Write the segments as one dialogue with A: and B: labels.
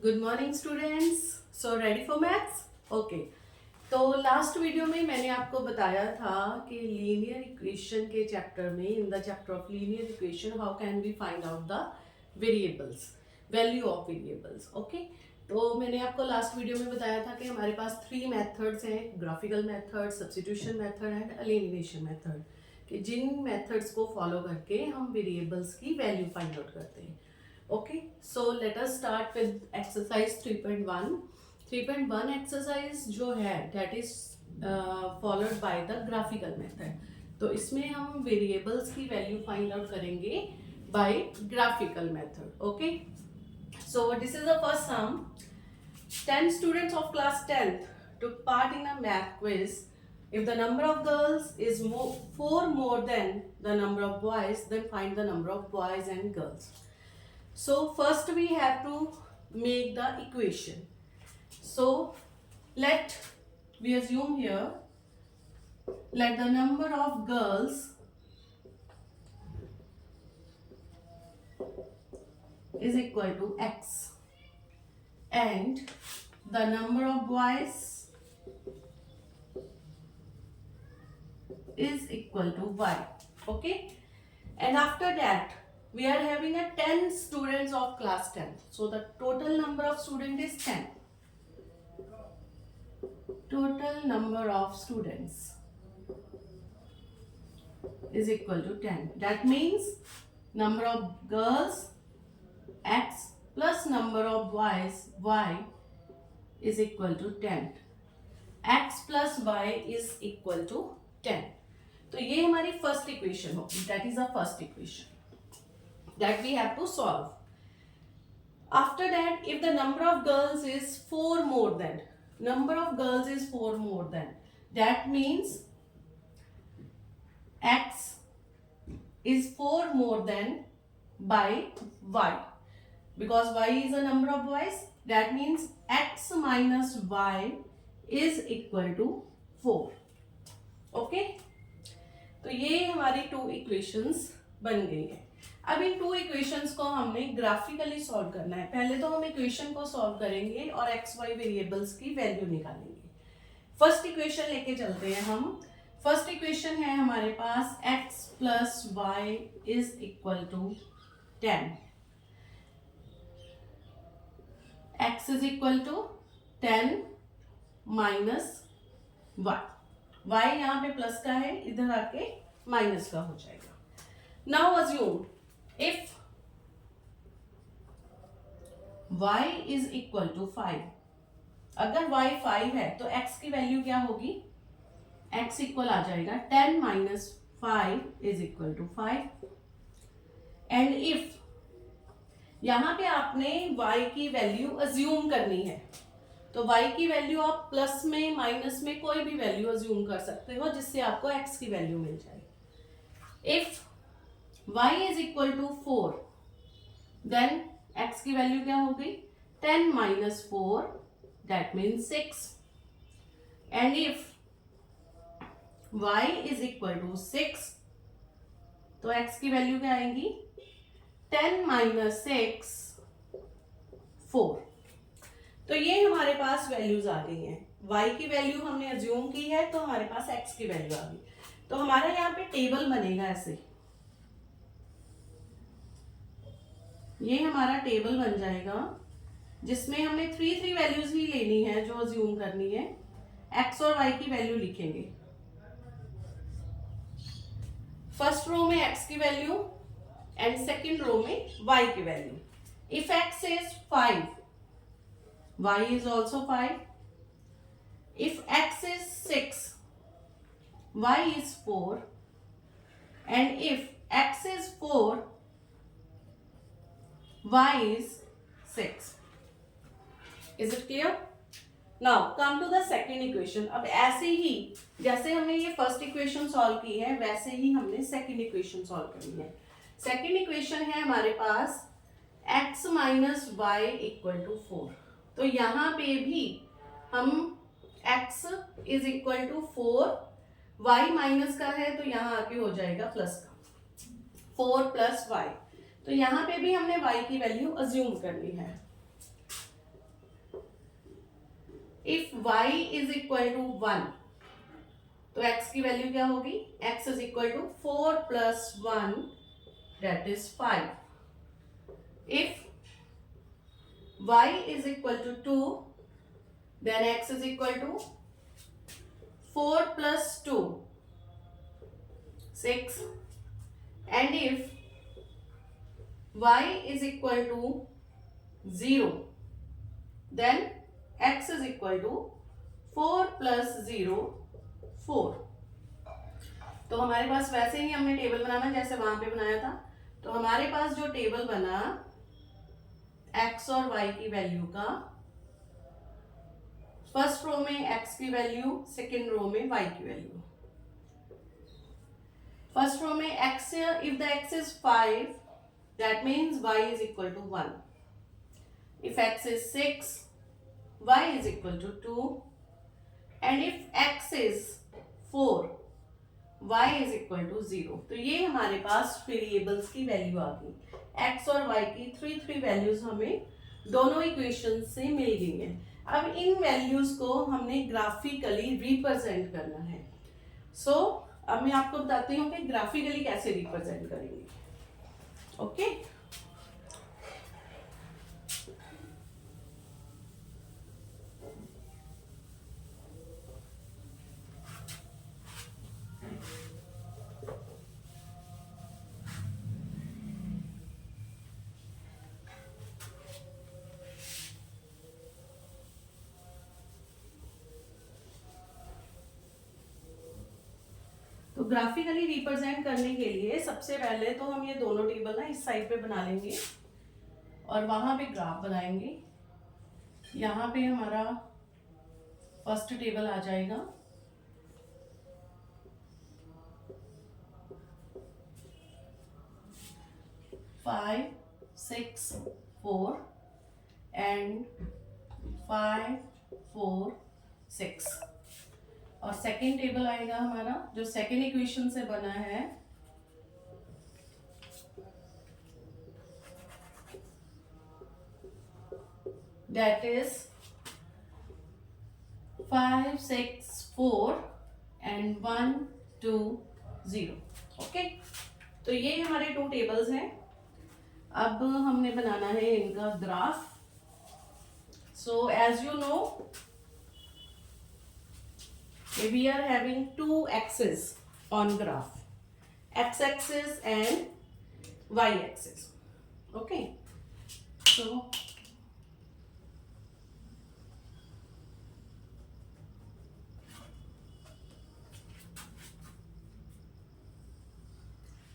A: Good morning students. So ready for maths? Okay. तो last video में मैंने आपको बताया था कि लीनियर इक्वेशन के चैप्टर में, in the chapter of linear equation, how can we find out the variables, value of variables. Okay, तो मैंने आपको लास्ट वीडियो में बताया था कि हमारे पास 3 मेथड्स हैं, graphical method, substitution method and elimination method, कि जिन मेथड्स को फॉलो करके हम वेरिएबल्स की वैल्यू फाइंड आउट करते हैं। Okay, so let us start with exercise 3.1. 3.1 exercise जो है that is followed by the graphical method. तो इसमें हम variables की value find out करेंगे by graphical method. Okay, so this is the first sum. 10 students of class 10th took part in a math quiz. If the number of girls is 4 more than the number of boys, then find the number of boys and girls. So first we have to make the equation. So let we assume here, let the number of girls is equal to x and the number of boys is equal to y. Okay, and after that we are having a 10 students of class 10. So the total number of students is 10. Total number of students is equal to 10. That means number of girls x plus number of boys y is equal to 10. x plus y is equal to 10. तो ये हमारी first equation होगी, that is the first equation that we have to solve. After that, if the number of girls is 4 more than, number of girls is 4 more than, that means x is 4 more than by y, because y is a number of boys. That means x minus y is equal to 4. Okay, तो ये हमारी 2 equations बन गई है। अब इन 2 equations को हमने graphically solve करना है। पहले तो हम इक्वेशन को सॉल्व करेंगे और एक्स वाई वेरिएबल्स की वैल्यू निकालेंगे। फर्स्ट इक्वेशन लेके चलते हैं हम। फर्स्ट इक्वेशन है हमारे पास x plus y is equal to 10। x is equal to 10 minus y. Y यहाँ पे प्लस का है, इधर आके माइनस का हो जाएगा। Now assume if y is equal to 5, अगर y 5 है तो x की वैल्यू क्या होगी? x इक्वल आ जाएगा 10 minus 5 is equal to 5। And if यहां पे आपने y की वैल्यू अज्यूम करनी है, तो y की वैल्यू आप प्लस में माइनस में कोई भी वैल्यू अज्यूम कर सकते हो जिससे आपको x की वैल्यू मिल जाए। If y is equal to 4, then x की वैल्यू क्या हो गई? 10 minus 4, that means 6. And if y is equal to 6, तो x की वैल्यू क्या आएगी? 10 minus 6, 4. तो ये हमारे पास वैल्यूज आ गई हैं। y की वैल्यू हमने अज्यूम की है तो हमारे पास x की वैल्यू आ गई। तो हमारा यहाँ पे टेबल बनेगा ऐसे, ये हमारा टेबल बन जाएगा जिसमें हमने 3 वैल्यूज ही लेनी है जो अज्यूम करनी है। x और y की वैल्यू लिखेंगे। फर्स्ट रो में x की वैल्यू एंड सेकंड रो में y की value. If x is 5, y is also 5. If x is 6, y is 4. And if x is 4, y is 6. Is it clear? Now come to the second equation. अब ऐसे ही जैसे हमने ये first equation solve की है वैसे ही हमने सेकंड इक्वेशन सॉल्व करनी है। सेकंड इक्वेशन है हमारे पास x minus y equal to 4। तो यहाँ पे भी हम x is equal to 4, y minus का है तो यहाँ आके हो जाएगा प्लस का, 4 प्लस y। तो यहाँ पे भी हमने y की वैल्यू अज्यूम करनी है। If y is equal to 1, तो x की वैल्यू क्या होगी? x is equal to 4 plus 1 that is 5. If y is equal to 2, then x is equal to 4 plus 2, 6. And if y is equal to 0, then x is equal to 4 plus 0, 4. तो हमारे पास वैसे ही हमने table बनाना जैसे वहां पे बनाया था. तो हमारे पास जो टेबल बना x और y की वैल्यू का, फर्स्ट रो में x की वैल्यू, सेकेंड रो में y की वैल्यू. फर्स्ट रो में x, if the x is 5, that means y is equal to 1. If x is 6, y is equal to 2. And if x is 4, y is equal to 0. तो ये हमारे पास variables की value आ गई. x और y की three values हमें दोनों equation से मिल गई हैं. अब इन वैल्यूज को हमने ग्राफिकली रिप्रेजेंट करना है. सो अब मैं आपको बताती हूँ कि ग्राफिकली कैसे रिप्रेजेंट करेंगे. ओके तो ग्राफिकली रिप्रेजेंट करने के लिए सबसे पहले तो हम ये दोनों टेबल ना इस साइड पे बना लेंगे और वहां पे ग्राफ बनाएंगे. यहाँ पे हमारा फर्स्ट टेबल आ जाएगा. Five, 6, 4 and 5, 4, 6. और सेकेंड टेबल आएगा हमारा जो सेकेंड इक्वेशन से बना है, दैट इज 5, 6, 4 एंड 1, 2, 0. ओके, तो ये हमारे टू टेबल्स हैं. अब हमने बनाना है इनका graph. So as you know we are having two axes on graph, x-axis and y-axis. Okay, so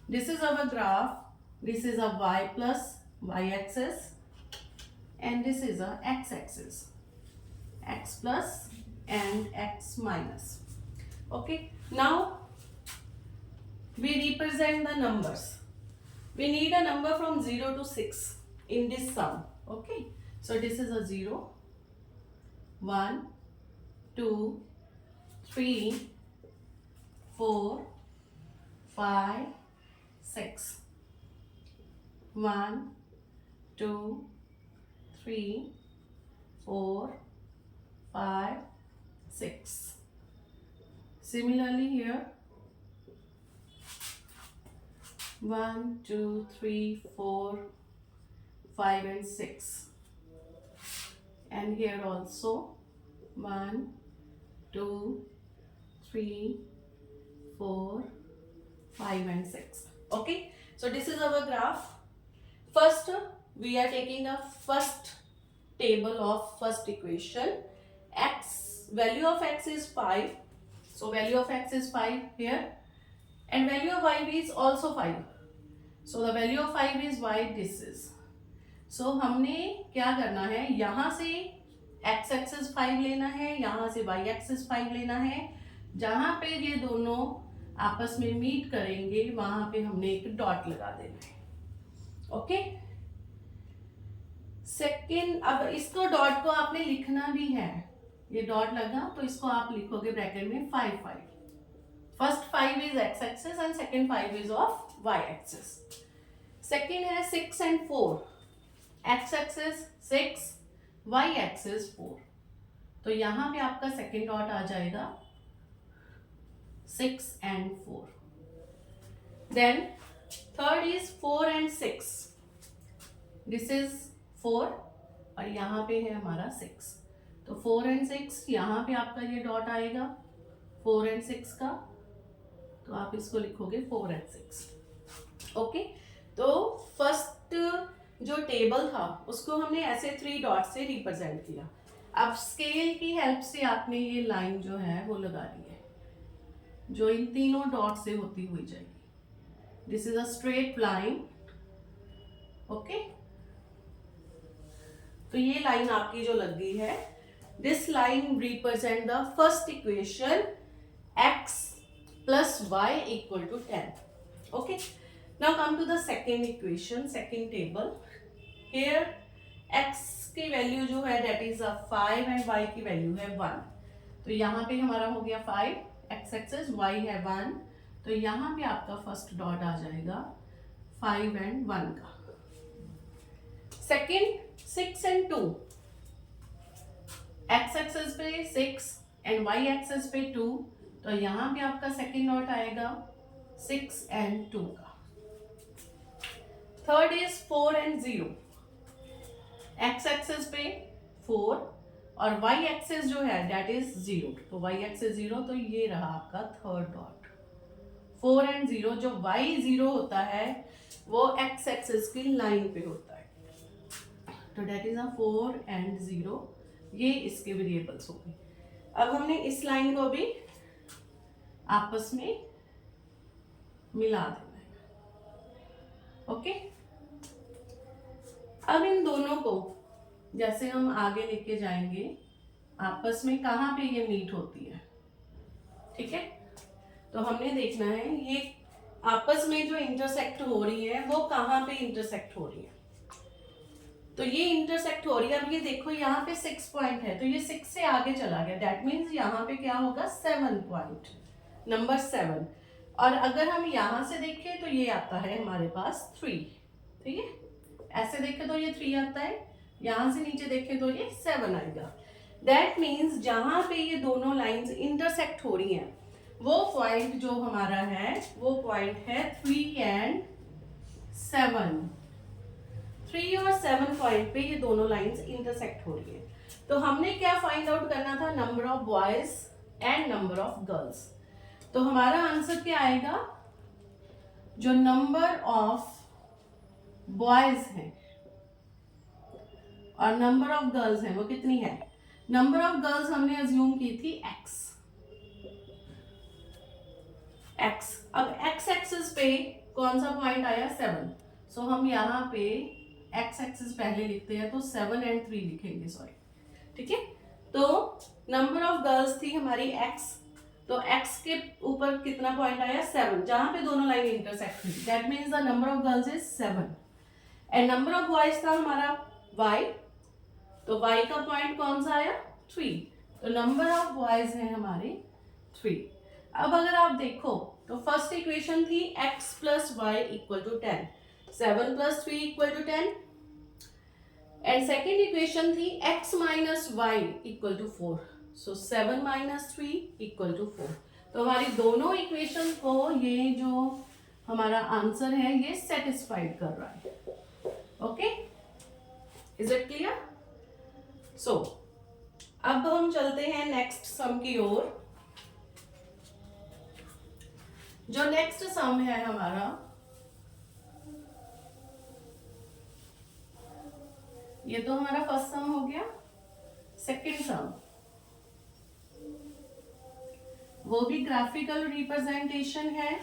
A: this is our graph. This is a y plus y-axis and this is a x-axis, x plus and x minus. Okay, now we represent the numbers. We need a number from 0 to 6 in this sum. Okay, so this is a 0, 1, 2, 3, 4, 5, 6. 1, 2, 3, 4, 5, 6. Similarly here 1, 2, 3, 4, 5 and 6. And here also 1, 2, 3, 4, 5 and 6. Okay, so this is our graph. First we are taking a first table of first equation. X, value of x is 5, so value of x is 5 here, and value of y is also 5, so the value of 5 is y this is. So हमने क्या करना है, यहाँ से x axis 5 लेना है, यहाँ से y एक्सिस 5 लेना है. जहाँ पे ये दोनों आपस में मीट करेंगे वहां पे हमने एक डॉट लगा देना है. ओके, सेकेंड, अब इसको डॉट को आपने लिखना भी है. ये डॉट लगा तो इसको आप लिखोगे ब्रैकेट में 5, 5. First 5 is x axis and second 5 is of y axis. Second है 6 and 4, x axis 6, y axis 4. तो यहाँ पे आपका सेकेंड डॉट आ जाएगा 6 and 4. Then third is 4 and 6. This is 4 और यहाँ पे है हमारा 6. तो 4 and 6 यहाँ पे आपका ये डॉट आएगा 4 and 6 का, तो आप इसको लिखोगे 4 and 6. ओके, तो फर्स्ट जो टेबल था उसको हमने ऐसे 3 डॉट से रिप्रेजेंट किया. अब स्केल की हेल्प से आपने ये लाइन जो है वो लगा दी है, जो इन तीनों डॉट से होती हुई जाएगी. This is a straight line. Okay, तो ये लाइन आपकी जो लग गई है, this line represent the first equation x plus y equal to 10. Okay, now come to the second equation, second table. Here x की वैल्यू जो है that is a 5 and y की वैल्यू है 1. तो यहाँ पे हमारा हो गया 5 x एक्सेस, y है 1. तो यहाँ पे आपका फर्स्ट डॉट आ जाएगा 5 and 1 का. Second 6 and 2. x एक्सेस पे 6 and y एक्सेस पे 2. तो यहाँ पे आपका सेकेंड डॉट आएगा 6 and 2 का. Third is 4 and 0. x axis पे 4 और y एक्सेस जो है डेट इज 0. तो y एक्सेस 0, तो ये रहा आपका थर्ड डॉट. 4 and 0, जो y 0 होता है वो x एक्सेस की लाइन पे होता है. तो डेट इज अ 4 and 0. ये इसके वेरिएबल्स हो गए. अब हमने इस लाइन को भी आपस में मिला देना है. ओके, अब इन दोनों को जैसे हम आगे लेके जाएंगे, आपस में कहाँ पे ये मीट होती है. ठीक है, तो हमने देखना है ये आपस में जो इंटरसेक्ट हो रही है वो कहाँ पे इंटरसेक्ट हो रही है. तो ये इंटरसेक्ट हो रही है. अब ये देखो यहाँ पे 6 पॉइंट है, तो ये 6 से आगे चला गया. दैट मीन्स यहाँ पे क्या होगा 7 पॉइंट, नंबर 7. और अगर हम यहाँ से देखें तो ये आता है हमारे पास 3. ठीक है, ऐसे देखें तो ये 3 आता है, यहाँ से नीचे देखें तो ये 7 आएगा. दैट मीन्स जहाँ पे ये दोनों लाइंस इंटरसेक्ट हो रही हैं वो पॉइंट जो हमारा है वो पॉइंट है 3 and 7. 3 और 7 पॉइंट पे ये दोनों लाइंस इंटरसेक्ट हो रही है. तो हमने क्या फाइंड आउट करना था, number of boys and number of girls. तो हमारा आंसर क्या आएगा, जो नंबर ऑफ बॉयज हैं और नंबर ऑफ गर्ल्स हैं वो कितनी है. नंबर ऑफ गर्ल्स हमने अज्यूम की थी x. अब x एक्सिस पे कौन सा पॉइंट आया 7. सो हम यहाँ पे x एक्सिस पहले लिखते हैं, तो 7 and 3 लिखेंगे. सॉरी, ठीक है. तो नंबर ऑफ गर्ल्स थी हमारी x. तो x के ऊपर कितना पॉइंट आया 7, जहां पे दोनों लाइन इंटरसेक्ट हुई. That means the number of girls is 7. And number of boys था हमारा y. तो y का पॉइंट कौन सा आया 3. तो नंबर ऑफ बॉयज है हमारे 3. अब अगर आप देखो तो फर्स्ट इक्वेशन थी x plus y equal to 10. 7 plus 3 equal to 10. And second equation थी x minus y equal to 4. So 7 minus 3 equal to 4. तो हमारी दोनों इक्वेशन को ये जो हमारा आंसर है ये सेटिस्फाइड कर रहा है. Okay, is it clear. So अब हम चलते हैं नेक्स्ट सम की ओर. जो नेक्स्ट सम है हमारा, ये तो हमारा फर्स्ट सम हो गया. सेकेंड सम वो भी ग्राफिकल रिप्रेजेंटेशन है.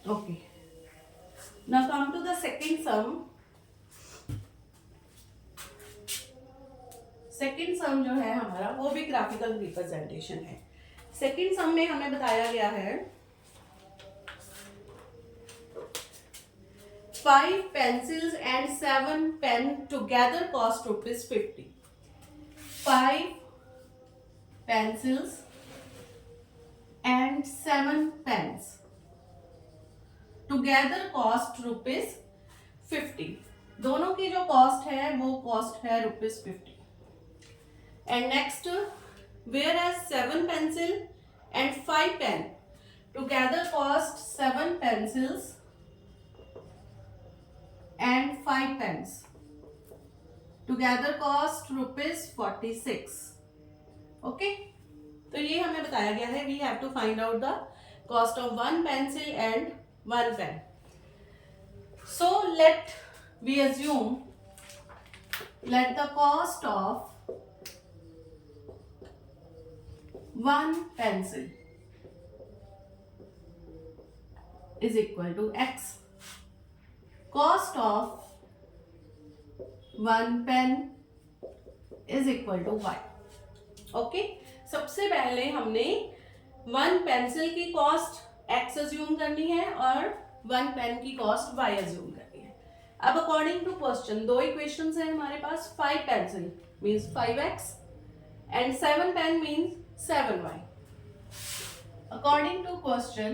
A: Okay, now come to the second sum. Second sum जो है हमारा वो भी ग्राफिकल रिप्रेजेंटेशन है. सेकेंड सम में हमें बताया गया है 5 pencils and 7 pen together cost ₹50. 5 pencils and 7 pens. Together cost ₹50. दोनों की जो कॉस्ट है वो कॉस्ट है ₹50. And next, whereas 7 pencil and 5 pen together cost 7 pencils and 5 pens. Together cost ₹46. Okay? तो ये हमें बताया गया है. We have to find out the cost of 1 pencil and 1 pen. So let the cost of 1 pencil is equal to X. Cost of 1 pen is equal to Y. Okay, सबसे पहले हमने 1 pencil की कॉस्ट X अज्यूम करनी है और 1 pen की cost Y assume करनी है. अब अकॉर्डिंग टू क्वेश्चन दो इक्वेशंस हैं हमारे पास. 5 pencil means 5x and 7 pen means 7y. According to question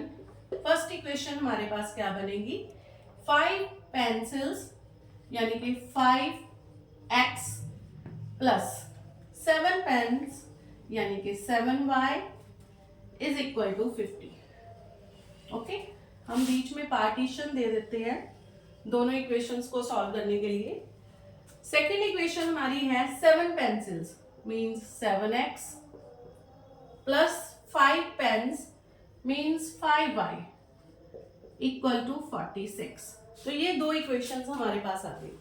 A: first equation हमारे पास क्या बनेगी? 5 पेंसिल्स यानी कि 5x प्लस 7 पेन्स यानी कि 7y is equal to 50. Okay, हम बीच में पार्टीशन दे देते हैं दोनों इक्वेशंस को सॉल्व करने के लिए. सेकेंड इक्वेशन हमारी है 7 pencils means 7x plus 5 pens means 5y equal to 46. तो ये दो इक्वेशंस हमारे पास आ गई.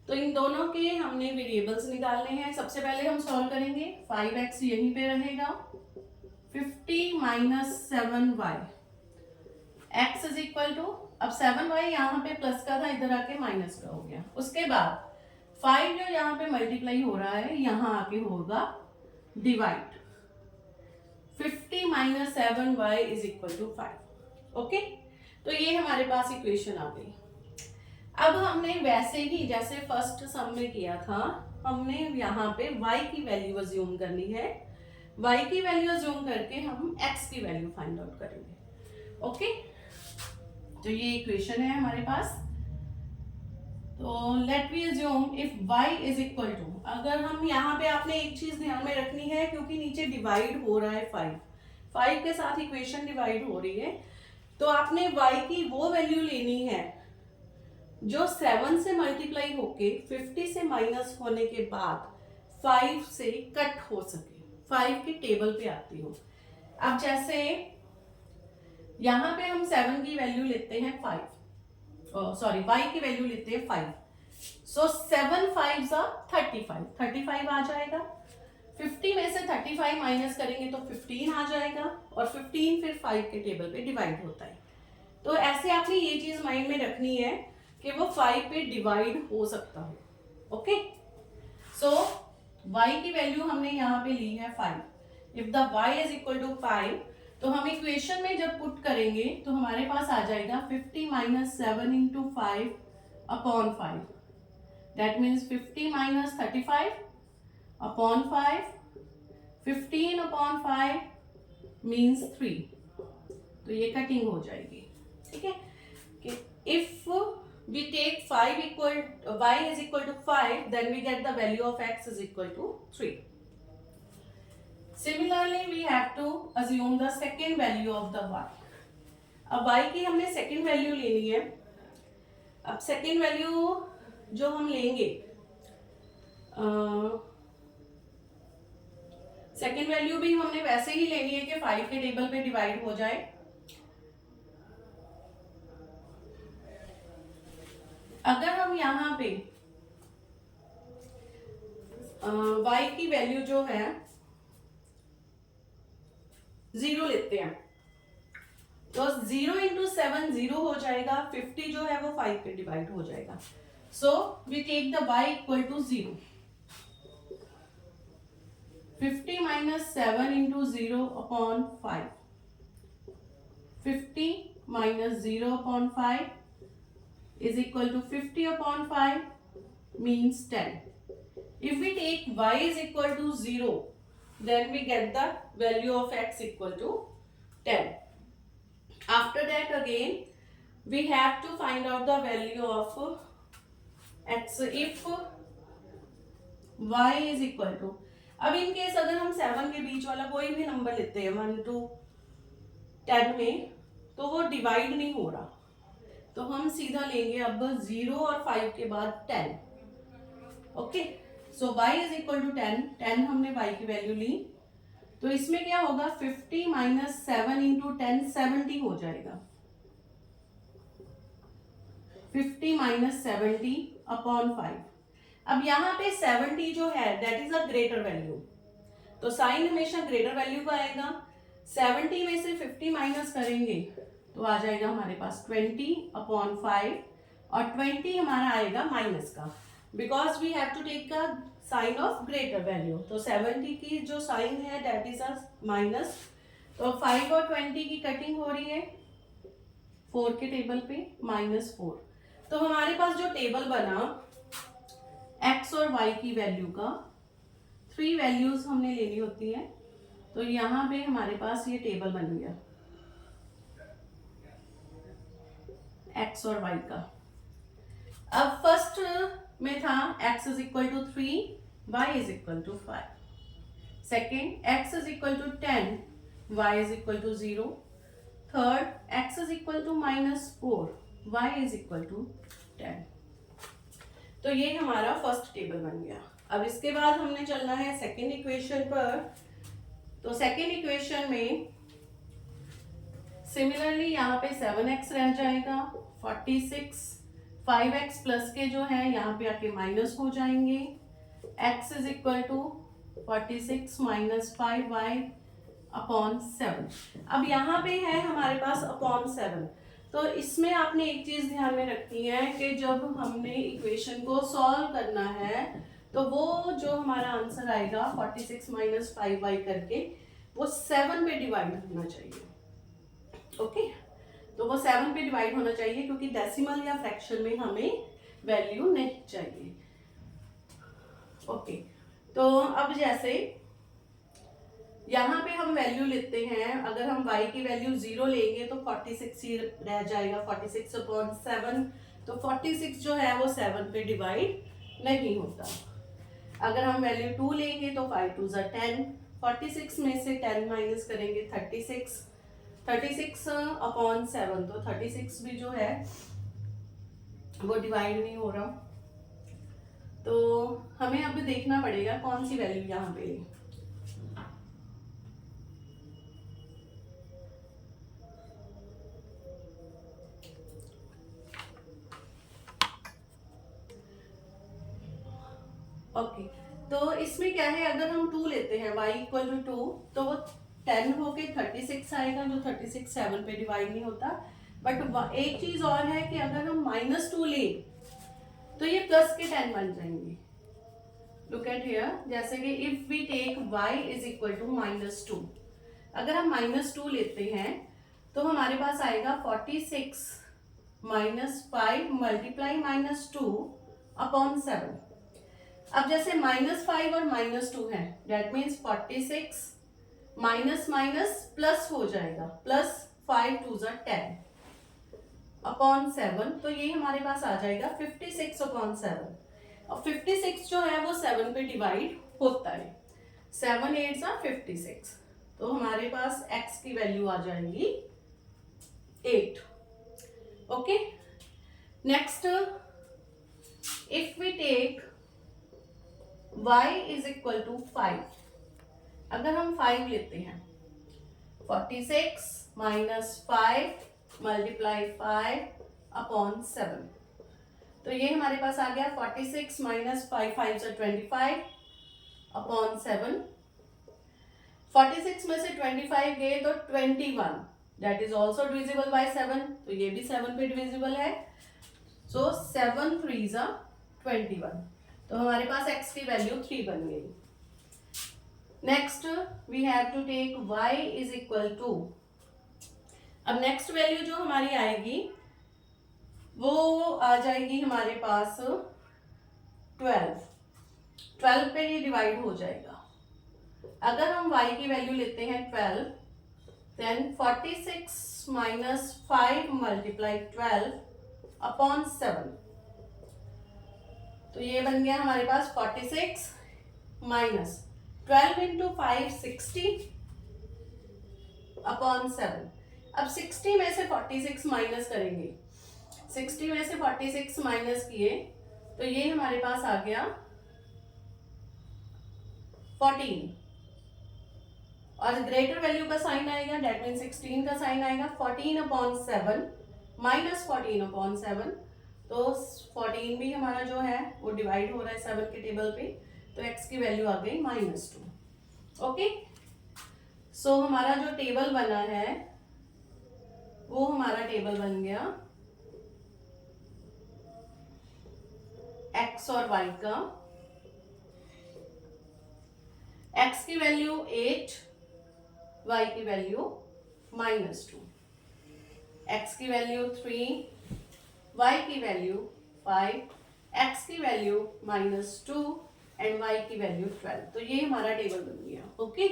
A: तो इन दोनों के हमने वेरिएबल्स निकालने हैं. सबसे पहले हम सॉल्व करेंगे. 5x यहीं पे रहेगा, 50 minus 7y x is equal to, अब 7y यहाँ पे प्लस का था इधर आके माइनस का हो गया. उसके बाद 5 जो यहाँ पे मल्टीप्लाई हो रहा है यहाँ आके होगा divide. 50 minus 7y is equal to 5. Okay, तो ये हमारे पास इक्वेशन आ गई. अब हमने वैसे ही जैसे फर्स्ट सम में किया था हमने यहाँ पे y की वैल्यू अज्यूम करनी है. y की वैल्यू अज्यूम करके हम x की वैल्यू फाइंड आउट करेंगे. ओके, तो ये इक्वेशन है हमारे पास. तो let we assume if y is equal to, अगर हम यहाँ पे आपने एक चीज ध्यान में रखनी है क्योंकि नीचे डिवाइड हो रहा है 5 के साथ इक्वेशन डिवाइड हो रही है, तो आपने y की वो वैल्यू लेनी है जो 7 से मल्टीप्लाई होके 50 से माइनस होने के बाद 5 से कट हो सके, 5 के टेबल पे आती हो. अब जैसे यहाँ पे हम 7 की वैल्यू लेते हैं 5, सॉरी y की वैल्यू लेते हैं 5. सो 7 5 35 आ जाएगा. 50 में से 35 माइनस करेंगे तो 15 आ जाएगा और 15 फिर 5 के टेबल पे डिवाइड होता है. तो ऐसे आपने ये चीज माइंड में रखनी है कि वो 5 पे डिवाइड हो सकता हो. ओके, सो y की वैल्यू हमने यहाँ पे ली है 5. If the y is equal to 5 तो हम इक्वेशन में जब पुट करेंगे तो हमारे पास आ जाएगा 50 minus 7 into 5 upon 5. That means 50 minus 35 upon 5. 15 upon 5 means 3. तो ये कटिंग हो जाएगी. ठीक है, if we take 5 equal y is equal to 5, then we get the value of x is equal to 3. Similarly, we have to assume the second value of the y. अब y की हमने second value लेनी है. अब second value जो हम लेंगे, second value भी हमने वैसे ही लेनी है कि 5 के टेबल पे डिवाइड हो जाए. अगर हम यहाँ पे y की वैल्यू जो है 0 लेते हैं तो 0 इंटू 7 0 हो जाएगा. 50 जो है वो 5 पे डिवाइड हो जाएगा. So we take the y equal to 0. 50 minus 7 into 0 upon 5. 50 minus 0 upon 5 is equal to 50 upon 5 means 10. If we take y is equal to 0, then we get the value of x equal to 10. After that again we have to find out the value of x if y is equal to, अब in case अगर हम 7 के बीच वाला कोई भी number लेते हैं 1 to 10 में, तो वो डिवाइड नहीं हो रहा, तो हम सीधा लेंगे अब 0 और 5 के बाद 10. Okay, so y is equal to 10 हमने y की वैल्यू ली, तो इसमें क्या होगा 50 माइनस 7 इंटू 10 70 हो जाएगा. 50 माइनस 70 अपॉन 5. अब यहाँ पे 70 जो है that is a greater value, तो साइन हमेशा ग्रेटर वैल्यू का आएगा. 70 में से 50 माइनस करेंगे तो आ जाएगा हमारे पास 20 अपॉन 5, और 20 हमारा आएगा माइनस का, because we have to take का साइन ऑफ ग्रेटर वैल्यू. तो 70 की जो साइन है दैट इज अ माइनस, तो 5 और 20 की कटिंग हो रही है 4 के टेबल पे -4. तो हमारे पास जो टेबल बना x और y की वैल्यू का, 3 वैल्यूज हमने लेनी होती है, तो यहाँ पे हमारे पास ये टेबल बन गया x और y का. अब फर्स्ट में था x is equal to 3, y is equal to 5. Second x is equal to 10, y is equal to 0. Third x is equal to -4, y is equal to 10. तो ये हमारा फर्स्ट टेबल बन गया. अब इसके बाद हमने चलना है सेकेंड इक्वेशन पर. तो सेकेंड इक्वेशन में सिमिलरली यहाँ पे 7x रह जाएगा, 46 5x प्लस के जो है यहाँ पे आके माइनस हो जाएंगे. x is equal to 46 minus 5y upon 7. अब यहाँ पे है हमारे पास अपॉन 7, तो इसमें आपने एक चीज ध्यान में रखनी है कि जब हमने इक्वेशन को सॉल्व करना है तो वो जो हमारा आंसर आएगा 46 माइनस 5y करके वो 7 पे डिवाइड होना चाहिए. ओके, तो वो 7 पे डिवाइड होना चाहिए क्योंकि डेसिमल या फ्रैक्शन में हमें वैल्यू नहीं चाहिए. ओके, तो अब जैसे यहाँ पे हम वैल्यू लेते हैं, अगर हम y की वैल्यू 0 लेंगे तो 46 ही रह जाएगा, 46 अपॉन 7. तो 46 जो है वो 7 पे डिवाइड नहीं होता. अगर हम वैल्यू 2 लेंगे तो 5 2 ज़ा 10, 46 में से 10 माइनस करेंगे 36, 36 अपॉन 7, तो 36 भी जो है वो डिवाइड नहीं हो रहा. तो हमें अब देखना पड़ेगा कौन सी वैल्यू यहाँ पे. ओके, तो इसमें क्या है, अगर हम 2 लेते हैं y इक्वल टू 2, तो वो 10 होके 36 आएगा, जो 36 7 पे डिवाइड नहीं होता. बट एक चीज और है कि अगर हम -2 लें तो ये प्लस के 10 बन जाएंगे. लुक एट हियर, जैसे कि if we take y is equal to -2, अगर हम -2 लेते हैं तो हमारे पास आएगा 46 माइनस 5 मल्टीप्लाई -2 अपॉन 7. अब जैसे -5 और -2 है, that means 46 minus minus plus हो जाएगा, प्लस 5 2 ज़ा 10 अपॉन 7, तो ये हमारे पास आ जाएगा 56 अपॉन 7. और 56 जो है वो 7 पे डिवाइड होता है, 7 8 ज़ा 56, तो हमारे पास x की वैल्यू आ जाएगी 8. Okay, next if we take y is equal to 5, अगर हम 5 लेते हैं, 46 माइनस 5 मल्टीप्लाई 5 अपॉन 7, तो ये हमारे पास आ गया 46 माइनस 5 5 ज़ा 25 अपॉन 7. 46 में से 25 गए तो 21, that is also divisible by 7, तो ये भी 7 पे डिविजिबल है. सो 7 3 ज़ा 21, तो हमारे पास x की वैल्यू 3 बन गई. Next we have to take y is equal to, अब नेक्स्ट वैल्यू जो हमारी आएगी वो आ जाएगी हमारे पास 12. 12 पे ये डिवाइड हो जाएगा। अगर हम y की वैल्यू लेते हैं 12, देन 46 माइनस 5 मल्टीप्लाई 12 अपॉन 7, तो ये बन गया हमारे पास 46 माइनस 12 इंटू 5 60 अपॉन 7। अब 60 में से 46 माइनस करेंगे, 60 में से 46 माइनस किए तो ये हमारे पास आ गया 14, और ग्रेटर वैल्यू का साइन आएगा, डेट मीन 16 का साइन आएगा। 14 अपॉन 7 माइनस 14 अपॉन 7, तो 14 भी हमारा जो है वो डिवाइड हो रहा है 7 के टेबल पे, तो x की वैल्यू आ गई -2। ओके, सो हमारा जो टेबल बना है वो हमारा टेबल बन गया x और y का। x की वैल्यू 8, y की वैल्यू -2, x की वैल्यू 3, y की वैल्यू 5, x की वैल्यू -2 एंड y की वैल्यू 12। तो ये हमारा टेबल बन गया। ओके,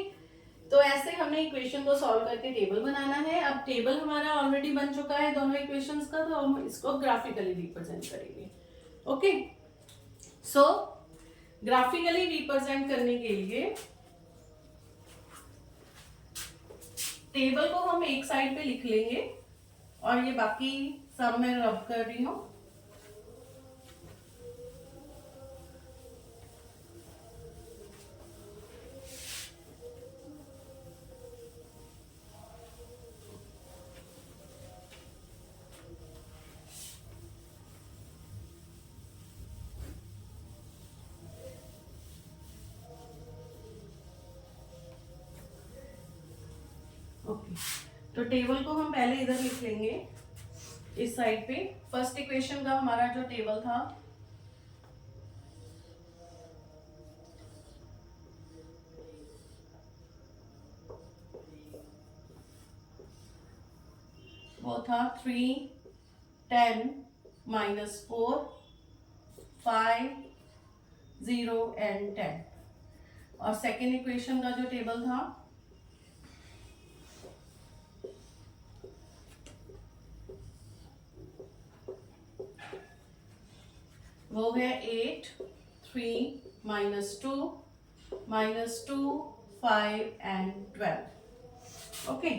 A: तो ऐसे हमने इक्वेशन को सॉल्व करके टेबल बनाना है। अब टेबल हमारा ऑलरेडी बन चुका है दोनों इक्वेशंस का, तो हम इसको ग्राफिकली रिप्रेजेंट करेंगे। ओके, सो ग्राफिकली रिप्रेजेंट करने के लिए टेबल को हम एक साइड पे लिख लेंगे और ये बाकी सब मैं रब कर रही हूँ। ओके, तो टेबल को हम पहले इधर लिख लेंगे इस साइड पे। फर्स्ट इक्वेशन का हमारा जो टेबल था वो था 3, 10, -4, 5, 0 एंड 10। और सेकेंड इक्वेशन का जो टेबल था वो है 8, 3, -2, -2, 5 एंड 12। ओके,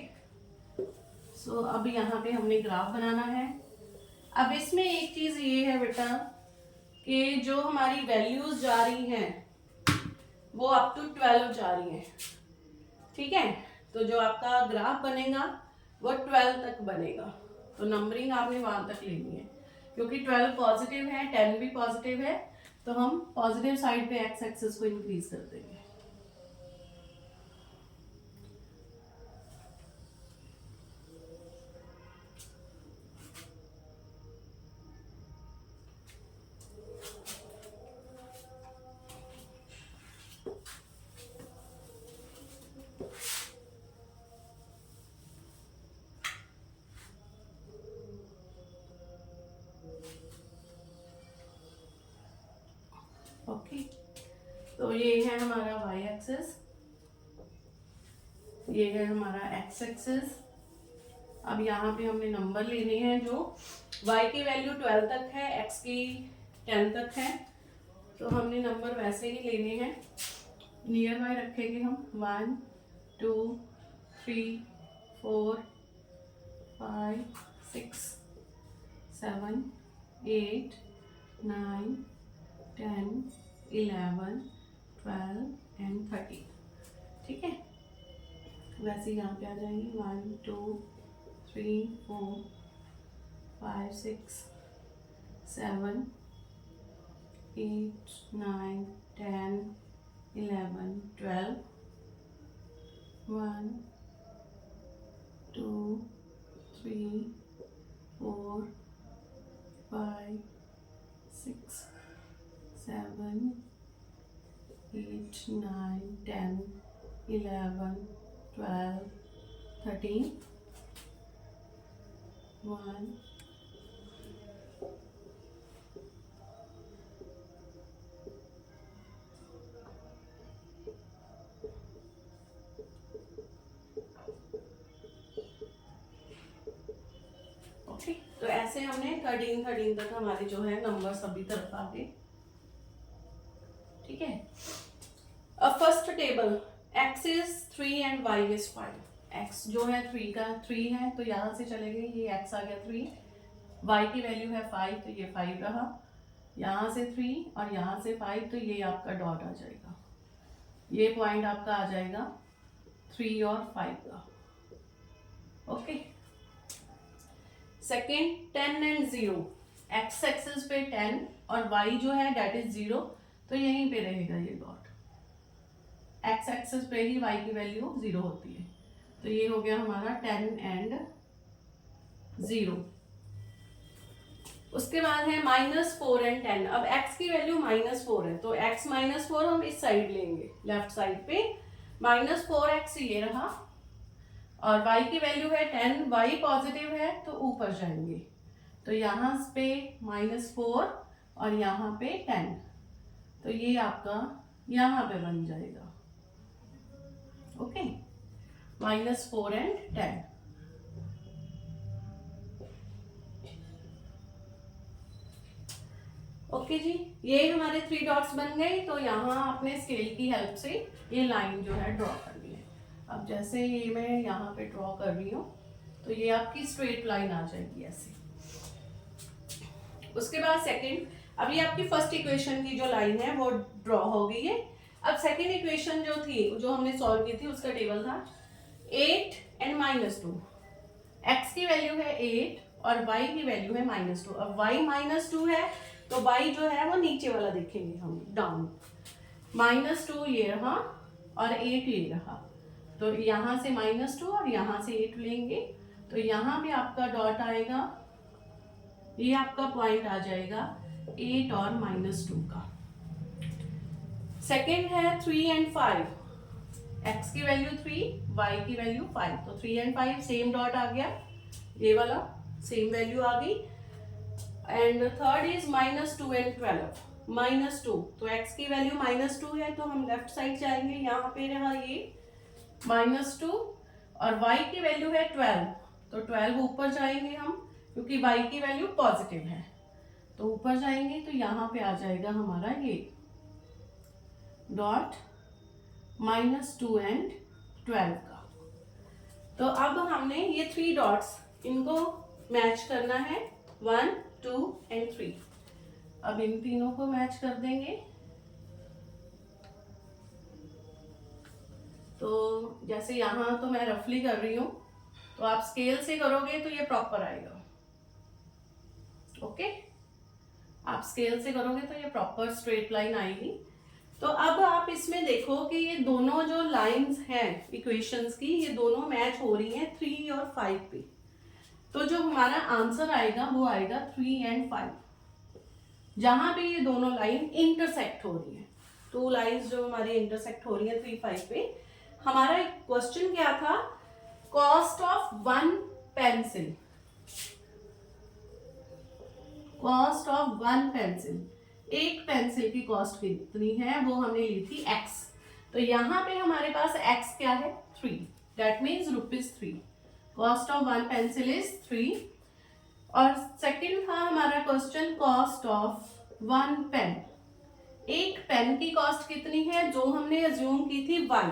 A: सो अब यहाँ पे हमने ग्राफ बनाना है। अब इसमें एक चीज ये है बेटा कि जो हमारी वैल्यूज जा रही हैं वो अप टू 12 जा रही हैं। ठीक है, तो जो आपका ग्राफ बनेगा वो 12 तक बनेगा, तो नंबरिंग आपने वहां तक लेनी है, क्योंकि 12 पॉजिटिव है, 10 भी पॉजिटिव है, तो हम पॉजिटिव साइड पे एक्स एक्सिस को इंक्रीज कर देंगे। ओके, तो ये है हमारा y एक्सिस, ये है हमारा x एक्सिस। अब यहाँ पे हमने नंबर लेने हैं जो y की वैल्यू 12 तक है, x की 10 तक है, तो हमने नंबर वैसे ही लेने हैं, नियर बाय रखेंगे हम 1, 2, 3, 4, 5, 6, 7, 8, 9, 10, 11, 12 एंड 13। ठीक है, वैसे यहाँ पे आ जाएंगे 1, 2, 3, 4, 5, 6, 7, 8, 9, 10, 11, 12, 1, 2, 3, 4, 5, 6, 7, 8, 9, 10, 11, 12, 13, 1, 2, ऐसे हमने 13 तक हमारे जो है नंबर सभी तरफ आ गए। ठीक है, अब first table x is 3 and y is 5। x जो है 3 है तो यहाँ से चले गए, ये x आ गया 3, y की वैल्यू है 5 तो ये 5 रहा, यहाँ से 3 और यहाँ से 5 तो ये आपका डॉट आ जाएगा, ये पॉइंट आपका आ जाएगा 3 और 5 का। Okay, second 10 and 0, x axis पे 10 और y जो है डेट इज 0 तो यहीं पे रहेगा ये डॉट, x एक्सिस पे ही y की वैल्यू 0 होती है, तो ये हो गया हमारा 10 एंड 0। उसके बाद है -4 एंड 10। अब x की वैल्यू -4 है तो x -4 हम इस साइड लेंगे, लेफ्ट साइड पे -4x ये रहा, और y की वैल्यू है 10, y पॉजिटिव है तो ऊपर जाएंगे, तो यहाँ पे -4 और यहाँ पे 10, तो ये आपका यहाँ पे बन जाएगा। Okay, -4 and 10। ओके जी, ये हमारे 3 डॉट्स बन गए, तो यहाँ अपने स्केल की हेल्प से ये लाइन जो है ड्रॉ करनी है। अब जैसे ये मैं यहाँ पे ड्रॉ कर रही हूँ तो ये आपकी स्ट्रेट लाइन आ जाएगी ऐसे। उसके बाद सेकंड, अब ये आपकी फर्स्ट इक्वेशन की जो लाइन है वो ड्रॉ हो गई है। अब सेकंड इक्वेशन जो थी, जो हमने सॉल्व की थी, उसका टेबल था 8 एंड -2। x की वैल्यू है 8 और y की वैल्यू है -2। अब y -2 है तो y जो है वो नीचे वाला देखेंगे हम, डाउन। -2 ये रहा और 8 ये रहा, तो यहाँ से -2 और यहाँ से 8 लेंगे, तो यहाँ पे आपका डॉट आएगा, ये आपका पॉइंट आ जाएगा 8 और -2 का। सेकेंड है 3 एंड 5, x की वैल्यू 3, y की वैल्यू 5, तो 3 एंड 5 सेम डॉट आ गया, ये वाला सेम वैल्यू आ गई। एंड थर्ड इज -2 एंड 12, -2, तो x की वैल्यू -2 है तो हम लेफ्ट साइड जाएंगे, यहाँ पे रहा ये -2 और y की वैल्यू है 12, तो 12 ऊपर जाएंगे हम क्योंकि y की वैल्यू पॉजिटिव है, तो ऊपर जाएंगे तो यहाँ पे आ जाएगा हमारा ये डॉट -2 एंड 12 का। तो अब हमने ये 3 डॉट्स, इनको मैच करना है 1, 2 एंड 3। अब इन तीनों को मैच कर देंगे, तो जैसे यहाँ तो मैं रफली कर रही हूँ, तो आप स्केल से करोगे तो ये प्रॉपर आएगा। ओके, आप स्केल से करोगे तो ये प्रॉपर स्ट्रेट लाइन आएगी। तो अब आप इसमें देखो कि ये दोनों जो लाइंस हैं इक्वेशंस की, ये दोनों मैच हो रही हैं 3 और 5 पे, तो जो हमारा आंसर आएगा वो आएगा 3 एंड 5, जहां पे ये दोनों लाइन इंटरसेक्ट हो रही है। 2 लाइंस जो हमारी इंटरसेक्ट हो रही है 3, 5 पे। हमारा क्वेश्चन क्या था, cost of 1 pencil, cost of 1 pencil, एक पेंसिल की कॉस्ट कितनी है वो हमने ली थी x, तो यहाँ पे हमारे पास x क्या है 3, that means ₹3। Cost of 1 pencil is 3। और सेकंड था हमारा क्वेश्चन, कॉस्ट ऑफ 1 पेन, एक पेन की कॉस्ट कितनी है, जो हमने अज्यूम की थी y,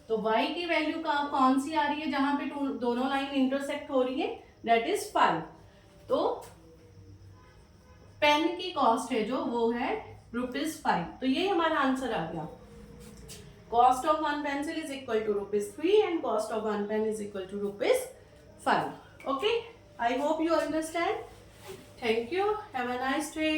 A: तो y की वैल्यू कौन सी आ रही है जहां पे दोनों लाइन इंटरसेक्ट हो रही है, दैट इज 5, तो पेन की कॉस्ट है जो वो है ₹5, तो ये हमारा आंसर आ गया। Cost of 1 pencil is equal to ₹3 and cost of 1 pen is equal to ₹5। Okay, I hope you understand. Thank you. Have a nice day.